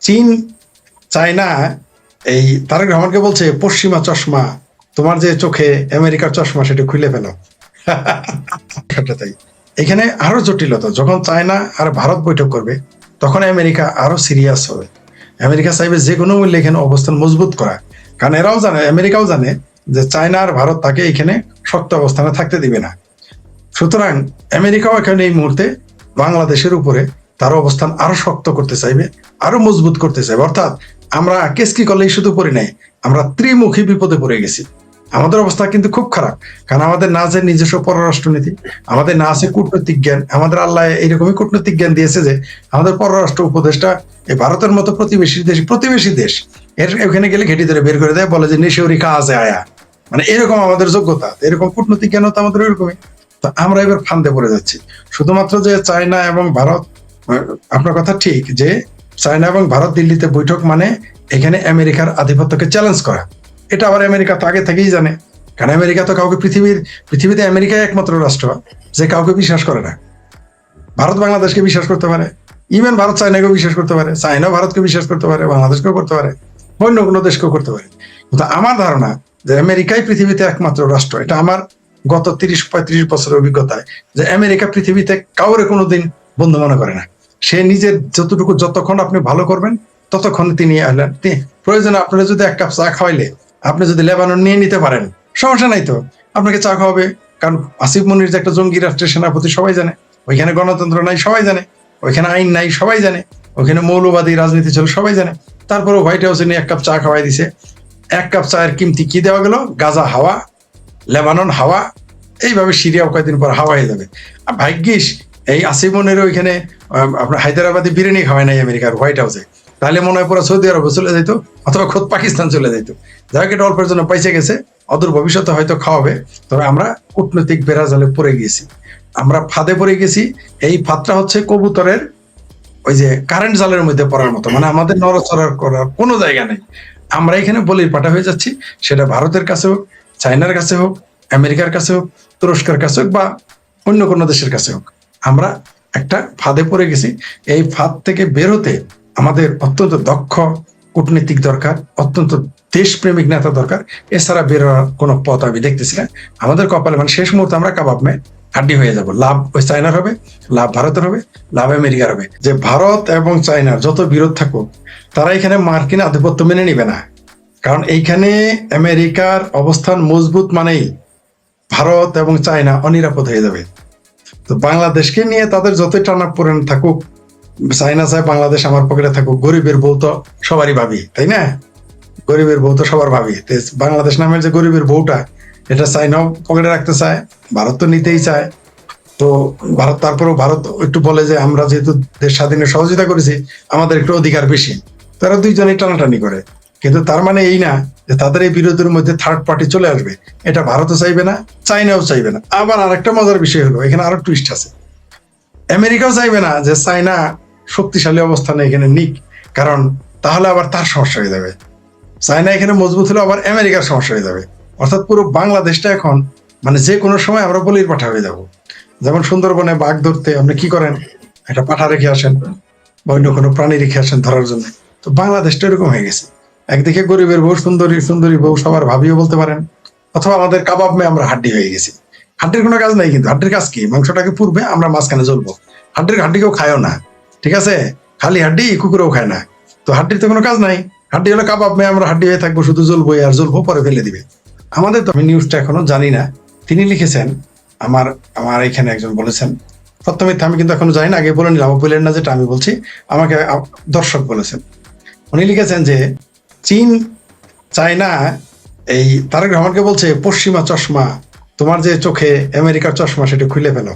চীন, চায়না এই তারেক রহমানকে বলছে পশ্চিমা চশমা, তোমার যে চোখে আমেরিকার চশমা সেটা খুলে ফেলো। তাই এখানে আরো জটিলতা, যখন চায়না আর ভারত বৈঠক করবে তখন আমেরিকা আরো সিরিয়াস হবে। আমেরিকা চাইবে যে কোনো মূল্যে এখানে অবস্থান মজবুত করা, কারণ এরাও জানে, আমেরিকাও জানে যে চায়না আর ভারত তাকে এখানে শক্ত অবস্থানে থাকতে দিবে না। সুতরাং আমেরিকাও এখানে এই মুহূর্তে বাংলাদেশের উপরে তার অবস্থান আরো শক্ত করতে চাইবে, আরো মজবুত করতে চাইবে। অর্থাৎ আমরা কেসকি করলেই শুধু পড়ি নাই, আমরা ত্রিমুখী বিপদে পড়ে গেছি। আমাদের অবস্থা কিন্তু খুব খারাপ, কারণ আমাদের না আছে নিজস্ব পররাষ্ট্রনীতি, আমাদের না আছে কূটনৈতিক জ্ঞান। আমাদের আল্লাহ এইরকমই কূটনৈতিক জ্ঞান দিয়েছে যে আমাদের পররাষ্ট্র উপদেষ্টা এই ভারতের মতো প্রতিবেশী দেশ এর ওখানে গেলে ঘেটি ধরে বের করে দেয়, বলে যে নিশিউরি কাজে আয়া, মানে এরকম আমাদের যোগ্যতা, এরকম কূটনৈতিক জ্ঞান তো আমাদের এরকমই। তো আমরা এবার ফান্দে পড়ে যাচ্ছি। শুধুমাত্র যে চায়না এবং ভারত, আপনার কথা ঠিক যে চায়না এবং ভারত দিল্লিতে বৈঠক মানে এখানে আমেরিকার আধিপত্যকে চ্যালেঞ্জ করা। এটা আবার আমেরিকা তো আগে থেকেই জানে, কারণ আমেরিকা তো কাউকে পৃথিবীতে আমেরিকাই একমাত্র রাষ্ট্র যে কাউকে বিশ্বাস করে না। ভারত বাংলাদেশকে বিশ্বাস করতে পারে, ইভেন ভারত চায়নাকেও বিশ্বাস করতে পারে, চায়নাও ভারতকে বিশ্বাস করতে পারে, বাংলাদেশকেও করতে পারে, অন্য কোনো দেশকেও করতে পারে। কিন্তু আমার ধারণা যে আমেরিকাই পৃথিবীতে একমাত্র রাষ্ট্র, এটা আমার গত 30-35 বছরের অভিজ্ঞতায়, যে আমেরিকা পৃথিবীতে কাউরে কোনোদিন বন্ধু মনে করে না। সে নিজের যতক্ষণ আপনি ভালো করবেন ততক্ষণ তিনি প্রয়োজনে আপনারা যদি এক কাপ চা খাওয়াইলে আপনি যদি লেবানন নিয়ে নিতে পারেন, সমস্যা নাই, তো আপনাকে চা খাওয়াবে। কারণ আসিফ মনির যে একটা জঙ্গি রাষ্ট্রের সেনাপতি সবাই জানে, ওইখানে গণতন্ত্র নাই সবাই জানে, ওইখানে আইন নাই সবাই জানে, ওইখানে মৌলবাদী রাজনীতি ছিল সবাই জানে। তারপরে হোয়াইট হাউসে নিয়ে এক কাপ চা খাওয়াই দিছে। এক কাপ চায়ের কিমতি কি দেওয়া গেল? গাজা হাওয়া, লেবানন হাওয়া, এইভাবে সিরিয়াও কয়েকদিন পর হাওয়া হয়ে যাবে। আর ভাগ্যিস এই আসিফ মনির ওইখানে আপনার হায়দ্রাবাদে বিরিয়ানি খাওয়ায় নাই আমেরিকার হোয়াইট হাউসে, তাহলে মনে হয় পুরো সৌদি আরবে চলে যেত, অথবা খোদ পাকিস্তান চলে যেত। যাকে এটা অল্পের জন্য পাইছে গেছে, অদূর ভবিষ্যতে হয়তো খাওয়াবে। তবে আমরা কূটনৈতিক বেড়াজালে পড়ে গিয়েছি, আমরা ফাঁদে পড়ে গেছি। এই ফাঁদটা হচ্ছে কবুতরের ওই যে কারেন্ট জালের মধ্যে পড়ার মতো, মানে আমাদের নড়াচড়ার করার কোনো জায়গা নেই। আমরা এখানে বলির পাঠা হয়ে যাচ্ছি, সেটা ভারতের কাছে হোক, চায়নার কাছে হোক, আমেরিকার কাছে হোক, তুরস্কের কাছে হোক, বা অন্য কোনো দেশের কাছে হোক। আমরা একটা ফাঁদে পড়ে গেছি। এই ফাঁদ থেকে বেরোতে আমাদের অত্যন্ত দক্ষ কূটনীতিক দরকার, অত্যন্ত দেশপ্রেমিক নেতা দরকার। এছাড়া বেরোর কোনো পথ আমি দেখতেছি না। আমাদের কপালে মানে শেষ মুহূর্তে আমরা কাবাব মে হাড্ডি হয়ে যাব। লাভ ওই চায়নার হবে, লাভ ভারতের হবে, লাভ আমেরিকার হবে। যে ভারত এবং চায়নার যত বিরোধ থাকুক, তারা এখানে মার্কিন আধিপত্য মেনে নিবে না। কারণ এইখানে আমেরিকার অবস্থান মজবুত মানেই ভারত এবং চায়না অনিরাপদ হয়ে যাবে। তো বাংলাদেশকে নিয়ে তাদের যতই টানাপোড়েন থাকুক, চায়না চায় বাংলাদেশ আমার পকেটে থাকুক, গরিবের বউ তো সবারই ভাবি, তাই না? গরিবের বউ তো সবার ভাবি। বাংলাদেশ নামের যে গরিবের বউটা, এটা চায়নাও পকেটে রাখতে চায়, ভারত তো নিতেই চায়। তো ভারত, তারপরেও ভারত একটু বলে যে আমরা যেহেতু দেশ স্বাধীনে সহযোগিতা করেছি, আমাদের একটু অধিকার বেশি। তারা দুইজনেই টানাটানি করে। কিন্তু তার মানে এই না যে তাদের এই বিরোধের মধ্যে থার্ড পার্টি চলে আসবে। এটা ভারতও চাইবে না, চায়নাও চাইবে না। আবার আরেকটা মজার বিষয় হলো, এখানে আরো টুইস্ট আছে, আমেরিকাও চাইবে না যে চায়না শক্তিশালী অবস্থানে এখানে নিক, কারণ তাহলে আবার তার সমস্যা হয়ে যাবে। চায়না এখানে মজবুত হলে আবার আমেরিকার সমস্যা হয়ে যাবে। অর্থাৎ পুরো বাংলাদেশটা এখন মানে যে কোনো সময় আমরা বলির পাঠা হয়ে যাব। যেমন সুন্দরবনে বাঘ ধরতে আপনি কি করেন? একটা পাঠা রেখে আসেন বা অন্য কোনো প্রাণী রেখে আসেন ধরার জন্য। তো বাংলাদেশটা এরকম হয়ে গেছে। একদিকে গরিবের বউ, সুন্দরী বউ সবার ভাবিও বলতে পারেন, অথবা আমাদের কাবাব মে আমরা হাড্ডি হয়ে গেছি। হাড্ডির কোনো কাজ নাই, কিন্তু হাড্ডির কাজ কি? মাংসটাকে পুরবে, আমরা মাঝখানে জ্বলবো। হাড্ডি কেউ খায়ও না, ঠিক আছে? খালি হাড্ডি কুকুরেও খায় না। তো হাড্ডির তো কোনো কাজ নাই। হাড্ডি হলো কাবাব মে, আমরা হাড্ডি হয়ে থাকবো, শুধু জ্বলবো আর জ্বলবো, পরে ফেলে দিবে আমাদের। তো আমি নিউজটা এখনো জানি না। তিনি লিখেছেন, আমার এখানে একজন বলেছেন, প্রথমে আমি কিন্তু এখনো জানি না, আগে বলে নিলাম, বললেন না যেটা আমি বলছি, আমাকে দর্শক বলেছেন। উনি লিখেছেন যে চীন, চায়না এই তারেক রহমানকে বলছে পশ্চিমা চশমা, তোমার যে চোখে আমেরিকার চশমা সেটা খুলে ফেলো।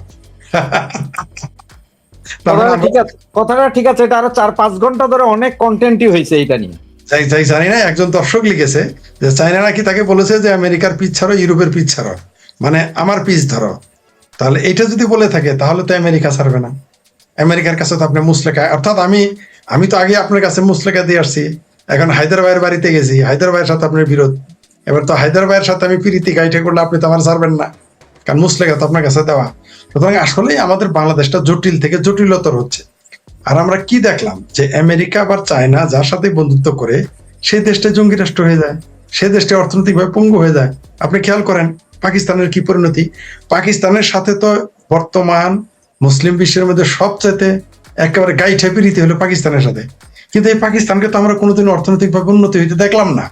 কথাটা ঠিক আছে। এটা আরো 4-5 ঘন্টা ধরে অনেক কন্টেন্টই হয়েছে এটা নিয়ে। যাই জানি না, একজন দর্শক লিখেছে যে চায়না নাকি তাকে বলেছে যে আমেরিকার পিছ ছাড়ো, ইউরোপের পিছ ছাড়ো, মানে আমার পিছ ধরো। তাহলে এটা যদি বলে থাকে তাহলে তো আমেরিকা ছাড়বে না। আমেরিকার কাছে তো আপনি মুসলেখা, অর্থাৎ আমি তো আগে আপনার কাছে মুসলেখা দিয়ে আসছি, এখন হায়দ্রাবাদের বাড়িতে গেছি, হায়দ্রাবাদের সাথে আপনার বিরোধ। এবার তো হায়দ্রাবাদের সাথে আমি প্রীতি গাইঠে করলে আপনি তো আমার ছাড়বেন না, কারণ মুসলেখা তো আপনার কাছে দেওয়া। সুতরাং আসলেই আমাদের বাংলাদেশটা জটিল থেকে জটিলতর হচ্ছে। আর আমরা কি দেখলাম যে আমেরিকা বা চায়না যার সাথে বন্ধুত্ব করে সেই দেশটা জঙ্গি রাষ্ট্র হয়ে যায়, সে দেশটা অর্থনৈতিকভাবে পঙ্গু হয়ে যায়। আপনি খেয়াল করেন পাকিস্তানের কি পরিণতি। পাকিস্তানের সাথে তো বর্তমান মুসলিম বিশ্বের মধ্যে সবচাইতে একেবারে গাইঠে পিরিতি হলো পাকিস্তানের সাথে, কিন্তু এই পাকিস্তানকে তো আমরা কোনোদিন অর্থনৈতিকভাবে উন্নতি হইতে দেখলাম না।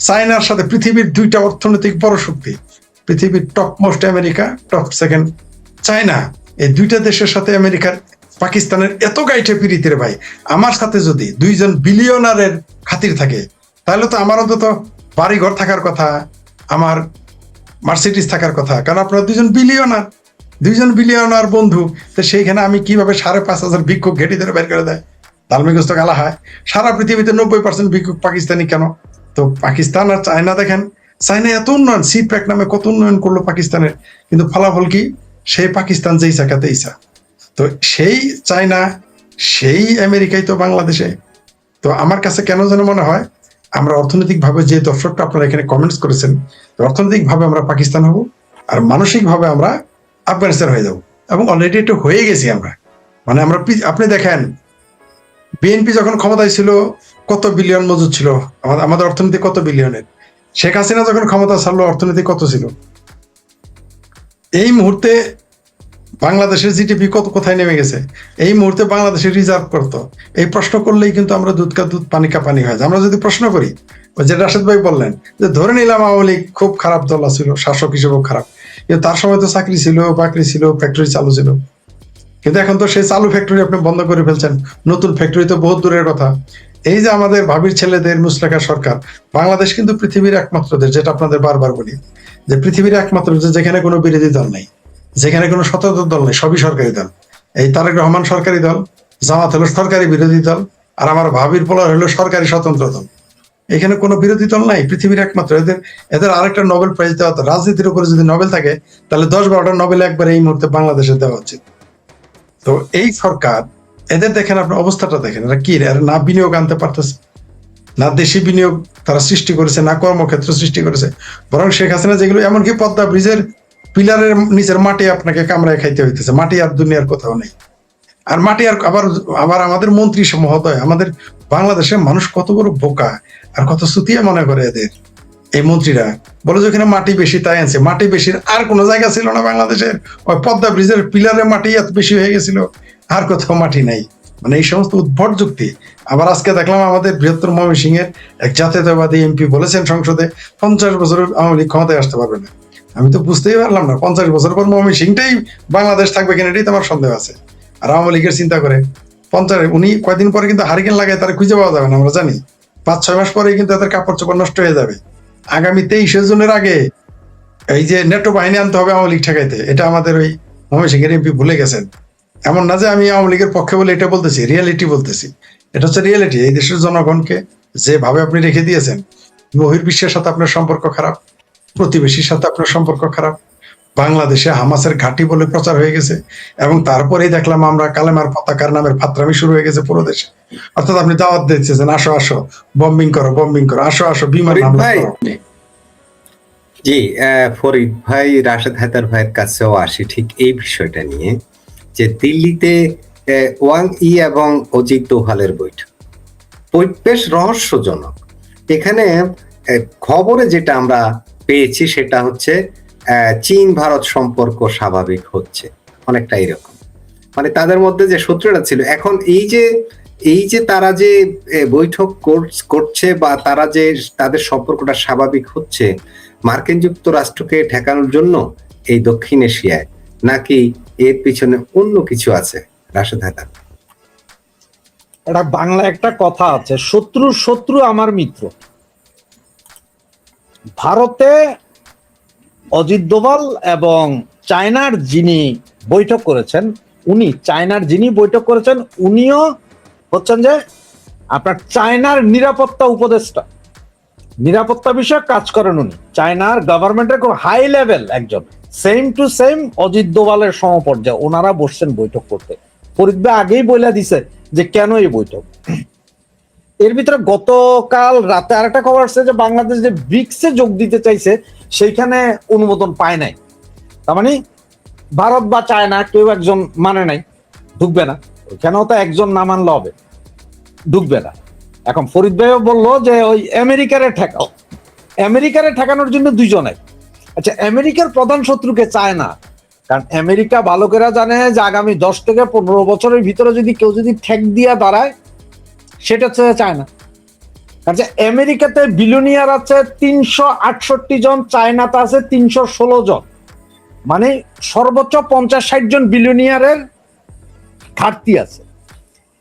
চায়নার সাথে পৃথিবীর দুইটা অর্থনৈতিক বড় শক্তি, পৃথিবীর top most America, top second China, এই দুইটা দেশের সাথে আমেরিকার পাকিস্তানের এত গাইঠে পিরিতির ভাই। আমার সাথে যদি দুইজন বিলিয়নারের খাতির থাকে তাহলে তো আমার অন্তত বাড়ি ঘর থাকার কথা, আমার মার্সিডিজ থাকার কথা, কারণ আপনারা দুইজন বিলিয়নার বন্ধু। তো সেইখানে আমি কিভাবে 5,500 ভিক্ষুক ঘেটি ধরে বের করে দেয়, তালমিগ্রস্ত গালা হয়। সারা পৃথিবীতে 90% ভিক্ষুক পাকিস্তানি কেন? তো পাকিস্তান আর চায়না দেখেন, চায়না এত উন্নয়ন, সিপ্যাক নামে কত উন্নয়ন করলো পাকিস্তানের, কিন্তু ফলাফল কি? সেই পাকিস্তান যেই চাকাতে ইসা। তো সেই চায়না, সেই আমেরিকাই তো বাংলাদেশে। তো আমার কাছে কেন যেন মনে হয় আমরা অর্থনৈতিক ভাবে, যে দর্শকটা আপনারা এখানে কমেন্টস করেছেন, অর্থনৈতিক ভাবে আমরা পাকিস্তান হব আর মানসিক ভাবে আমরা আফগানিস্তান হয়ে যাব, এবং অলরেডি এটা হয়ে গেছি আমরা। মানে আমরা, আপনি দেখেন বিএনপি যখন ক্ষমতায় ছিল কত বিলিয়ন মজুদ ছিল, আমাদের অর্থনীতি কত বিলিয়নের। শেখ হাসিনা যখন ক্ষমতা ছাড়লো অর্থনীতি কত ছিল। এই মুহূর্তে বাংলাদেশের জিডিপি কত কোথায় নেমে গেছে, এই মুহূর্তে বাংলাদেশের রিজার্ভ করতো। এই প্রশ্ন করলেই কিন্তু আমরা দুধ কা দুধ পানি কা পানি হয়। আমরা যদি প্রশ্ন করি, যে রাশেদ ভাই বললেন যে ধরে নিলাম আওয়ামী লীগ খুব খারাপ দল ছিল, শাসক হিসেবেও খারাপ, কিন্তু তার সময় তো চাকরি ছিল, বাকরি ছিল, ফ্যাক্টরি চালু ছিল। কিন্তু এখন তো সেই চালু ফ্যাক্টরি আপনি বন্ধ করে ফেলছেন, নতুন ফ্যাক্টরি তো বহুত দূরের কথা। এই যে আমাদের ভাবির ছেলেদের মুসলেখা সরকার, বাংলাদেশ কিন্তু পৃথিবীর একমাত্র দেশ, যেটা আপনাদের বারবার বলি, যে পৃথিবীর একমাত্র দেশ যেখানে কোনো বিরোধী দল নেই, যেখানে কোনো স্বতন্ত্র দল নেই, সবই সরকারি দল। এই তারেক রহমান সরকারি দল, জামাত হলো সরকারি বিরোধী দল, আর আমার ভাবির পোলার হলো সরকারি স্বতন্ত্র দল। এখানে কোনো বিরোধী দল নাই, পৃথিবীর একমাত্র। এদের আরেকটা নোবেল প্রাইজ দেওয়া হতো। রাজনীতির উপরে যদি নোবেল থাকে তাহলে 10-12টা নোবেল একবার এই মুহূর্তে বাংলাদেশে দেওয়া উচিত। তো এই সরকার, এদের দেখেন আপনার অবস্থাটা দেখেন, এরা কি, এরা না বিনিয়োগ আনতে পারতেছে, না দেশি বিনিয়োগ তারা সৃষ্টি করেছে, না কর্মক্ষেত্র সৃষ্টি করেছে। বরং শেখ হাসিনা যেগুলো, এমনকি পদ্মা ব্রিজের পিলারের নিচের মাটি আপনাকে কামড়ায় খাইতে হইতেছে, মাটি আর দুনিয়ার কোথাও নেই। আর মাটি আর আবার আমাদের মন্ত্রী মহোদয়, আমাদের বাংলাদেশের মানুষ কত বড় বোকা আর কত সুতিয়া মনে করে এদের। এই মন্ত্রীরা বলে যে ওখানে মাটি বেশি তাই আনছে, মাটি বেশির আর কোনো জায়গা ছিল না বাংলাদেশের, ওই পদ্মা ব্রিজের পিলারের মাটি এত বেশি হয়ে গেছিল, আর কোথাও মাটি নাই। মানে এই সমস্ত উদ্ভট যুক্তি। আবার আজকে দেখলাম আমাদের বৃহত্তর ময়মনসিংহের এক জাতীয়তাবাদী এমপি বলেছেন সংসদে 50 বছরের আওয়ামী লীগ ক্ষমতায় আসতে পারবে না। আমি তো বুঝতেই পারলাম না 50 বছর পর ময়মনসিংহটাই বাংলাদেশ থাকবে কিনা, এটাই তো আমার সন্দেহ আছে। আর আওয়ামী লীগের চিন্তা করে 50, উনি কয়েকদিন পরে কিন্তু হারিকেন লাগায় তারা খুঁজে পাওয়া যাবে না, আমরা জানি। 5-6 মাস পরে কিন্তু তাদের কাপড় চোপড় নষ্ট হয়ে যাবে। আগামী 23 জনের আগে এই যে নেটো বাহিনী আনতে হবে আওয়ামী লীগ ঠেকাইতে, এটা আমাদের ওই ময়মনসিংহের এমপি ভুলে গেছেন। এমন না যে আমি আওয়ামী লীগের পক্ষে বলে এটা বলতেছি, রিয়েলিটি বলতেছি। এটা হচ্ছে রিয়েলিটি। এই দেশের জনগণকে যেভাবে আপনি রেখে দিয়েছেন, বহির্বিশ্বের সাথে আপনার সম্পর্ক খারাপ, প্রতিবেশীর সাথে আপনার সম্পর্ক খারাপ, বাংলাদেশে হামাসের ঘাঁটি বলে প্রচার হয়ে গেছে, এবং তারপরেই দেখলাম আমরা কালেমার পতাকার নামের ফাত্রামি শুরু হয়ে গেছে পুরো দেশে। অর্থাৎ আপনি দাওয়াত দিচ্ছেন, আসো আসো বম্বিং করো, আসো আসো বিমান হামলা করো। জি, ফরিদ ভাই, রাশেদ হায়দার ভাইয়ের কাছেও আসি ঠিক এই বিষয়টা নিয়ে, যে দিল্লিতে ওয়াং ই এবং অজিত দোভালের বৈঠক বেশ রহস্যজনক। এখানে খবরে যেটা আমরা পেয়েছি সেটা হচ্ছে চীন ভারত সম্পর্ক স্বাভাবিক হচ্ছে, অনেকটা এরকম। মানে তাদের মধ্যে যে শত্রুতা ছিল, এখন এই যে তারা যে বৈঠক করছে বা তারা যে তাদের সম্পর্কটা স্বাভাবিক হচ্ছে, মার্কিন যুক্তরাষ্ট্রকে ঠেকানোর জন্য এই দক্ষিণ এশিয়ায়, নাকি এর পিছনে অন্য কিছু আছে? রাশেদ হায়দার। এটা বাংলা একটা কথা আছে, শত্রু শত্রু আমার মিত্র। ভারতে অজিত দোভাল এবং চায়নার যিনি বৈঠক করেছেন, উনিও হচ্ছেন যে আপনার চায়নার নিরাপত্তা উপদেষ্টা, নিরাপত্তা বিষয়ে কাজ করেন উনি। চায়নার গভর্নমেন্টের খুব হাই লেভেল একজন, সেম টু সেম অজিত দোভালের সমপর্যায়ে ওনারা বসছেন বৈঠক করতে। ফরিদ ভাই আগেই বলে দিছে যে কেন এই বৈঠক। এর ভিতরে গতকাল রাতে আরেকটা খবর আসছে যে বাংলাদেশ যে ব্রিক্সে যোগ দিতে চাইছে সেইখানে অনুমোদন পায় নাই। তার মানে ভারত বা চায়না কেউ একজন মানে নাই, ঢুকবে না। ওইখানেও তো একজন না মানলে হবে, ঢুকবে না। এখন ফরিদ ভাইও বললো যে ওই আমেরিকারে ঠেকাও, আমেরিকারে ঠেকানোর জন্য দুইজনে। আচ্ছা, আমেরিকার প্রধান শত্রুকে চায় না, কারণ আমেরিকা ভালো করে জানে যে আগামী 10 থেকে 15 বছরের ভিতরে যদি কেউ যদি ঠেক দিয়া দাঁড়ায়, সেটা চায় না। কারণ যে আমেরিকাতে বিলিয়নিয়ার আছে 368 জন, চায়নাতে আছে 316 জন, মানে সর্বোচ্চ 50-60 জন বিলিয়নিয়ারের ঘাটতি আছে।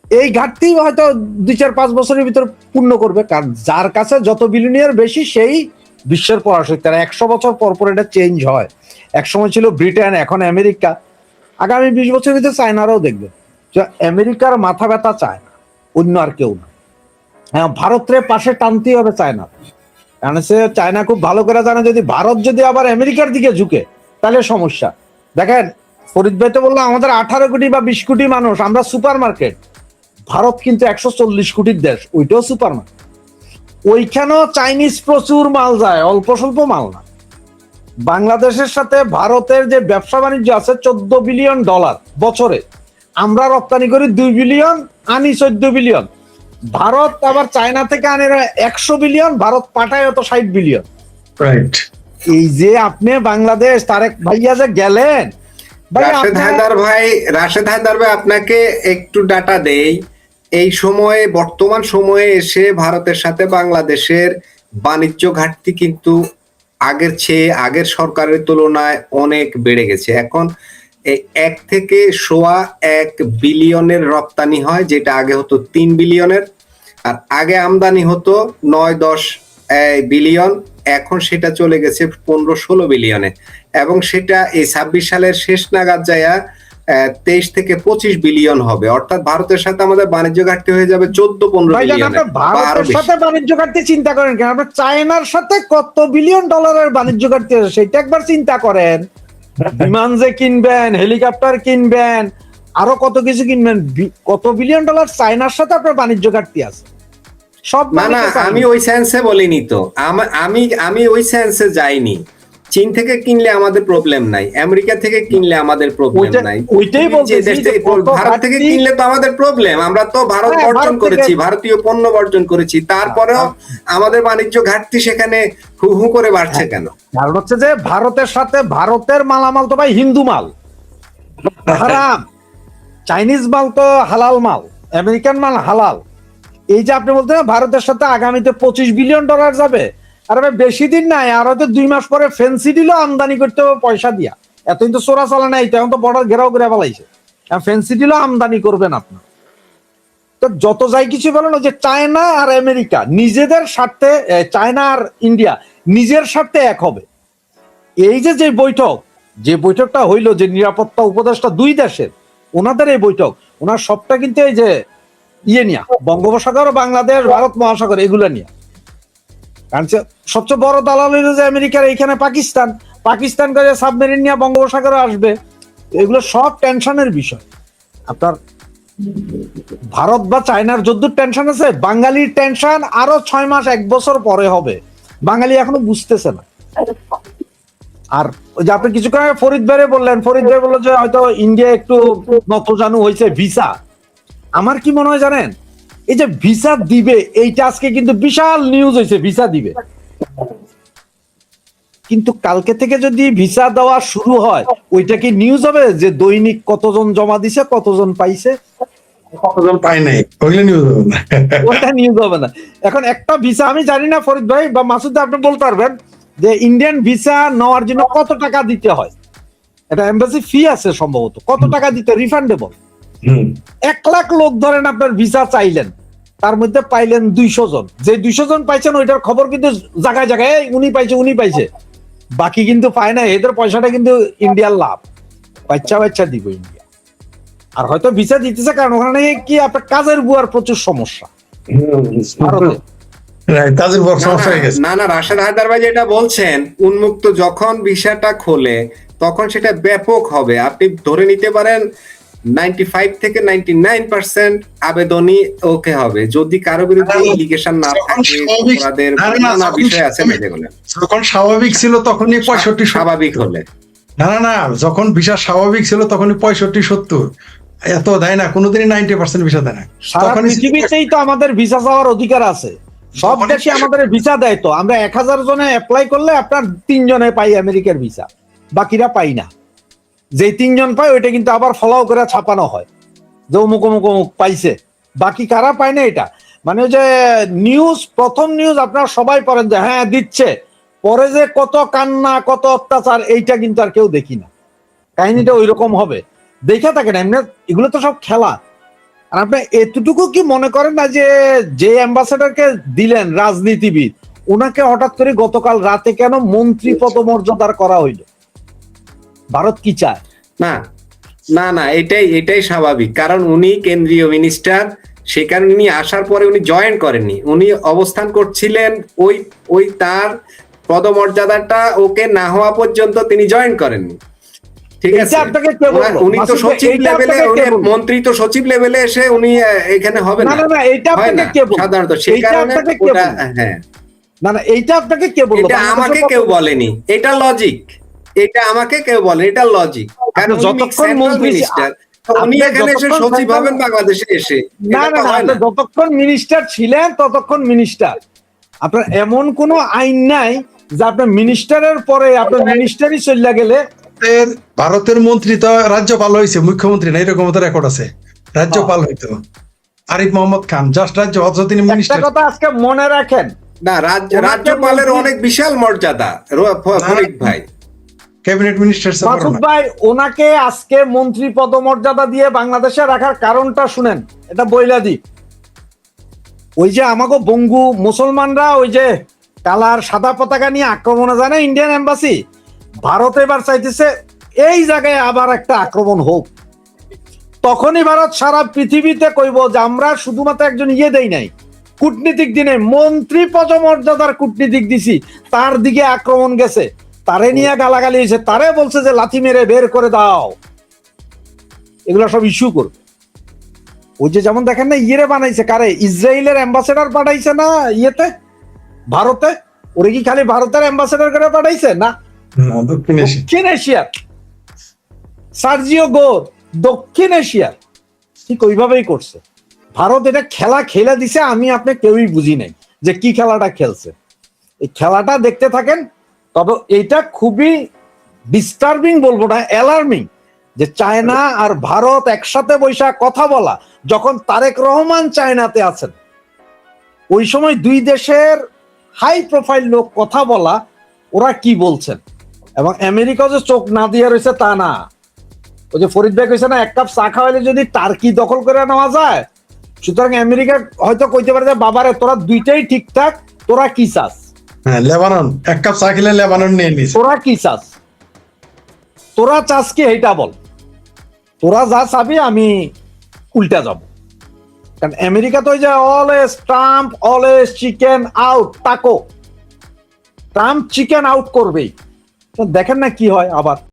এই ঘাটতি হয়তো 2-4-5 বছরের ভিতর পূর্ণ করবে, কারণ যার কাছে যত বিলিয়নিয়ার বেশি সেই বিশ্বের পরাশক্তি। 100 বছর পর পর এটা চেঞ্জ হয়। একসময় ছিল ব্রিটেন, এখন আমেরিকা, আগামী 20 বছরের ভিতরে চায়নারাও দেখবে। আমেরিকার মাথা ব্যথা চায় না, অন্য আর কেউ না। হ্যাঁ, ভারতের পাশে টানতেই হবে চায়না, কারণ সে চায়না খুব ভালো করে জানে যদি ভারত যদি আবার আমেরিকার দিকে ঝুঁকে তাহলে সমস্যা। দেখেন, ফরিদ ভাই তো বললো আমাদের 18 কোটি বা 20 কোটি মানুষ, আমরা সুপার মার্কেট। ভারত কিন্তু 140 কোটির দেশ, ওইটাও সুপার মার্কেট। ওইখানেও চাইনিজ প্রচুর মাল যায়, অল্প স্বল্প মাল না। বাংলাদেশের সাথে ভারতের যে ব্যবসা বাণিজ্য আছে $14 বিলিয়ন বছরে, আমরা রপ্তানি করি 2 বিলিয়ন, আনি 14 বিলিয়ন। ভারত আবার চায়না থেকে আনে 100 বিলিয়ন, ভারত পাঠায় হতো 60 বিলিয়ন। রাইট। এই যে আপনি বাংলাদেশ তারেক ভাইয়া যে গেলেন, রাশেদ হায়দার ভাই, আপনাকে একটু ডাটা দেই। এই সময়ে, বর্তমান সময়ে এসে ভারতের সাথে বাংলাদেশের বাণিজ্য ঘাটতি কিন্তু আগের চেয়ে, আগের সরকারের তুলনায় অনেক বেড়ে গেছে। এখন 1 থেকে 1.25 বিলিয়নের রপ্তানি হয়, যেটা আগে হতো 3 বিলিয়নের। আর আগে আমদানি হতো 9-10 বিলিয়ন, এখন সেটা চলে গেছে 15-16 বিলিয়নে। এবং সেটা এই 26 সালের শেষ নাগাদ যায়া 23 থেকে 25 বিলিয়ন হবে। অর্থাৎ ভারতের সাথে আমাদের বাণিজ্য ঘাটতি হয়ে যাবে 14-15 বিলিয়ন। ভারতের সাথে বাণিজ্য ঘাটতি চিন্তা করেন কেন? আপনার চায়নার সাথে কত বিলিয়ন ডলারের বাণিজ্য ঘাটতি আছে সেটা একবার চিন্তা করেন। বিমান যে কিনবেন, হেলিকপ্টার কিনবেন, আরো কত কিছু কিনবেন, কত বিলিয়ন ডলার চায়নার সাথে আপনার বাণিজ্য ঘাটতি আছে। সব না, আমি ওই সেন্সে বলিনি তো, আমি ওই সেন্সে যাইনি। চীন থেকে কিনলে আমাদের প্রবলেম নাই, আমেরিকা থেকে কিনলে আমাদের প্রবলেম নাই, ওইটাই বলছি। ভারত থেকে কিনলে তো আমাদের প্রবলেম। আমরা তো ভারত বর্জন করেছি, ভারতীয় পণ্য বর্জন করেছি, তারপরেও আমাদের বাণিজ্য ঘাটতি সেখানে হু হু করে বাড়ছে কেন? কারণ হচ্ছে যে ভারতের সাথে, ভারতের মালামাল তো ভাই হিন্দু মাল, হারাম। চাইনিজ মাল তো হালাল মাল, আমেরিকান মাল হালাল। এই যে আপনি বলতে ভারতের সাথে আগামীতে 25 বিলিয়ন ডলার যাবে, আর বেশি দিন নাই, আর হয়তো 2 মাস পরে ফেন্সি দিল আমদানি করতে হবে পয়সা দিয়া। এতদিন তো চোরা চলে নাই, তখন তো বর্ডার ঘেরাও করে ফেলাইছে, ফেন্সি দিল আমদানি করবেন আপনার। তো যত যাই কিছু বলেন, যে চায়না আর আমেরিকা নিজেদের স্বার্থে, চায়না আর ইন্ডিয়া নিজের স্বার্থে এক হবে। এই যে বৈঠকটা হইলো, যে নিরাপত্তা উপদেষ্টা 2 দেশের, ওনাদের এই বৈঠক, ওনার সবটা কিন্তু এই যে নিয়ে, বঙ্গোপসাগর, বাংলাদেশ, ভারত মহাসাগর, এগুলা নিয়ে। কারণ সবচেয়ে বড় দালাল হইল যে আমেরিকার এইখানে পাকিস্তান করে সাবমেরিন নিয়ে বঙ্গোপসাগরে আসবে। এগুলো সব টেনশনের বিষয়। আপনার ভারত বা চায়নার যদ্দূর টেনশন আছে, বাঙালির টেনশন আরো 6 মাস 1 বছর পরে হবে। বাঙালি এখনো বুঝতেছে না। আর ওই যে আপনি কিছুক্ষণ আগে ফরিদ ভাই বললো যে হয়তো ইন্ডিয়া একটু নতজানু হয়েছে ভিসা। আমার কি মনে হয় জানেন, এই যে ভিসা দিবে, এইটা আজকে কিন্তু বিশাল নিউজ হয়েছে, ভিসা দিবে। কিন্তু কালকে থেকে যদি ভিসা দেওয়া শুরু হয়, ওইটা কি নিউজ হবে যে দৈনিক কতজন জমা দিছে, কতজন পাইছে, কতজন পাই নাই, ওইগুলো নিউজ হবে না। ওইটা নিউজ হবে না। এখন একটা ভিসা, আমি জানি না ফরিদ ভাই বা মাসুদ, আপনি বলতে পারবেন যে ইন্ডিয়ান ভিসা নেওয়ার জন্য কত টাকা দিতে হয়? এটা এমবাসি ফি আছে সম্ভবত, কত টাকা দিতে রিফান্ডেবল। 1 লাখ লোক ধরেন আপনার ভিসা চাইলেন, তার মধ্যে পাইলেন 200 জন। যে 200 জন পাইছেন ওইটার খবর কিন্তু জায়গায় জায়গায় উনি পাইছে, বাকি কিন্তু পায় না। এদের পয়সাটা কিন্তু ইন্ডিয়ার লাভ, বাচ্চা দিব ইন্ডিয়া। আর হয়তো ভিসা দিতেছে কারণ ওখানে কি আপনার কাজের বুয়ার প্রচুর সমস্যা। না, রাশেদ হায়দার ভাই যেটা বলছেন, উন্মুক্ত যখন ভিসাটা খোলে তখন সেটা ব্যাপক হবে। আপনি ধরে নিতে পারেন 95 থেকে 99% আবেদনই ওকে হবে, যদি কারো বিরুদ্ধে ইলিগেশন না থাকে, তাদের নানা বিষয় আছে না যেগুলো। যখন স্বাভাবিক ছিল তখনই 65 স্বাভাবিক হলে, না, যখন ভিসা স্বাভাবিক ছিল তখনই 65-70। এত দেয় না, কোনোদিনই 90% ভিসা দেয় না। সারা তখনই পৃথিবীতেই তো আমাদের ভিসা চাওয়ার অধিকার আছে, সব তখনই দেশে আমাদের ভিসা দেয়। তো আমরা 1000 জনে অ্যাপ্লাই করলে আপনার 3 জনে পাই আমেরিকার ভিসা, বাকিরা পাই না। যে 3 জন পায় ওইটা কিন্তু আবার ফলাও করে ছাপানো হয় যে অমুক অমুক অমুক পাইছে, বাকি কারা পায় না। এটা মানে যে নিউজ, প্রথম নিউজ আপনারা সবাই পড়েন যে হ্যাঁ দিচ্ছে, পরে যে কত কান্না কত অত্যাচার এইটা কিন্তু আর কেউ দেখি না। কাহিনীটা ওই রকম হবে, দেখে থাকেন এমনি, এগুলো তো সব খেলা। আর আপনি এতটুকু কি মনে করেন না যে যে অ্যাম্বাসেডারকে দিলেন রাজনীতিবিদ, ওনাকে হঠাৎ করে গতকাল রাতে কেন মন্ত্রী পদমর্যাদার করা হইল? ভারত কি চায়? না না না, এটাই স্বাভাবিক, কারণ উনি কেন্দ্রীয় মিনিস্টার। সেখানে উনি আসার পরে উনি জয়েন করেননি, উনি অবস্থান করছিলেন ওই তার পদমর্যাদাটা ওকে না হওয়া পর্যন্ত তিনি জয়েন করেননি। ঠিক আছে, উনি তো সচিব লেভেলে, মন্ত্রী তো সচিব লেভেলে এসে উনি এখানে হবে না, সাধারণত। সেই কারণে হ্যাঁ, না না, এইটা আপনাকে কে বললো? এটা আমাকে কেউ বলেনি, এটা লজিক, এটা আমাকে কেউ বলে, এটা লজিক। কারণ যতক্ষণ মিনিস্টার উনি এখানে এসে সচিব হবেন বাংলাদেশে এসে, না না, আপনি যতক্ষণ মিনিস্টার ছিলেন ততক্ষণ মিনিস্টার। আপনার এমন কোন আইন নাই যে আপনার মিনিস্টারের পরে আপনার মিনিস্টারই চলে গেলে। ভারতের মন্ত্রী তো রাজ্যপাল হয়েছে, মুখ্যমন্ত্রী না, এরকম তো রেকর্ড আছে। রাজ্যপাল হইতো আরিফ মোহাম্মদ খান, জাস্ট রাজ্য, অথচ তিনি মিনিস্টার। একটা কথা আজকে মনে রাখেন, না রাজ্যপালের অনেক বিশাল মর্যাদা ফরিদ ভাই, ক্যাবিনেট মিনিস্টার মাসুদ ভাই। ওনাকে আজকে মন্ত্রী পদমর্যাদা দিয়ে বাংলাদেশে রাখার কারণটা শুনেন, এটা বইলা দি। ওই যে আমাকে বঙ্গু মুসলমানরা ওই যে কালার সাদা পতাকা নিয়ে আক্রমণে জানে ইন্ডিয়ান এম্বাসি, ভারত এবার চাইতেছে এই জায়গায় আবার একটা আক্রমণ হোক। তখনই ভারত সারা পৃথিবীতে কইব যে আমরা শুধুমাত্র একজন দেই নাই, কূটনীতিক দিনে মন্ত্রী পদমর্যাদার কূটনীতিক দিছি, তার দিকে আক্রমণ গেছে, তারে নিয়ে গালাগালি হয়েছে, তারে বলছে যে লাথি মেরে বের করে দাও। এগুলো সব ইস্যু করবে। ওই যে যেমন দেখেন না বানাইছে কারে, ইসরায়েলের অ্যাম্বাসেডার পাঠাইছে না ভারতে, ওরে কি খালি ভারতের অ্যাম্বাসেডার করে পাঠাইছে না, দক্ষিণ এশিয়ার সার্জিও গোর দক্ষিণ এশিয়ার ঠিক ওইভাবেই করছে। ভারত এটা খেলা খেলে দিছে, আমি আপনি কেউই বুঝি নাই যে কি খেলাটা খেলছে। এই খেলাটা দেখতে থাকেন। তবে এটা খুবই ডিস্টার্বিং, বলবো না, অ্যালার্মিং, যে চায়না আর ভারত একসাথে বৈশা কথা বলা। যখন তারেক রহমান চায়নাতে আছেন, ওই সময় দুই দেশের হাই প্রোফাইল লোক কথা বলা, ওরা কি বলছেন। এবং আমেরিকা যে চোখ না দিয়ে রয়েছে তা না। ওই যে ফরিদ ভাই কইছে না, এক কাপ চা খাওয়াইলে যদি টার্কি দখল করে নেওয়া যায়, সুতরাং আমেরিকা হয়তো কইতে পারে যে বাবারে তোরা দুইটাই ঠিকঠাক, তোরা কি চাস? হ্যাঁ, লেবানন এক কাপ চা খেলে লেবানন নিয়ে নিস, তোরা কি চাস, তোরা চাস কি এইটা বল, তোরা যা চাবি আমি উল্টা যাব। কারণ আমেরিকা তো ওই যে always Trump, always chicken out, তাকো ট্রাম্প চিকেন আউট করবেই। দেখেন না কি হয় আবার।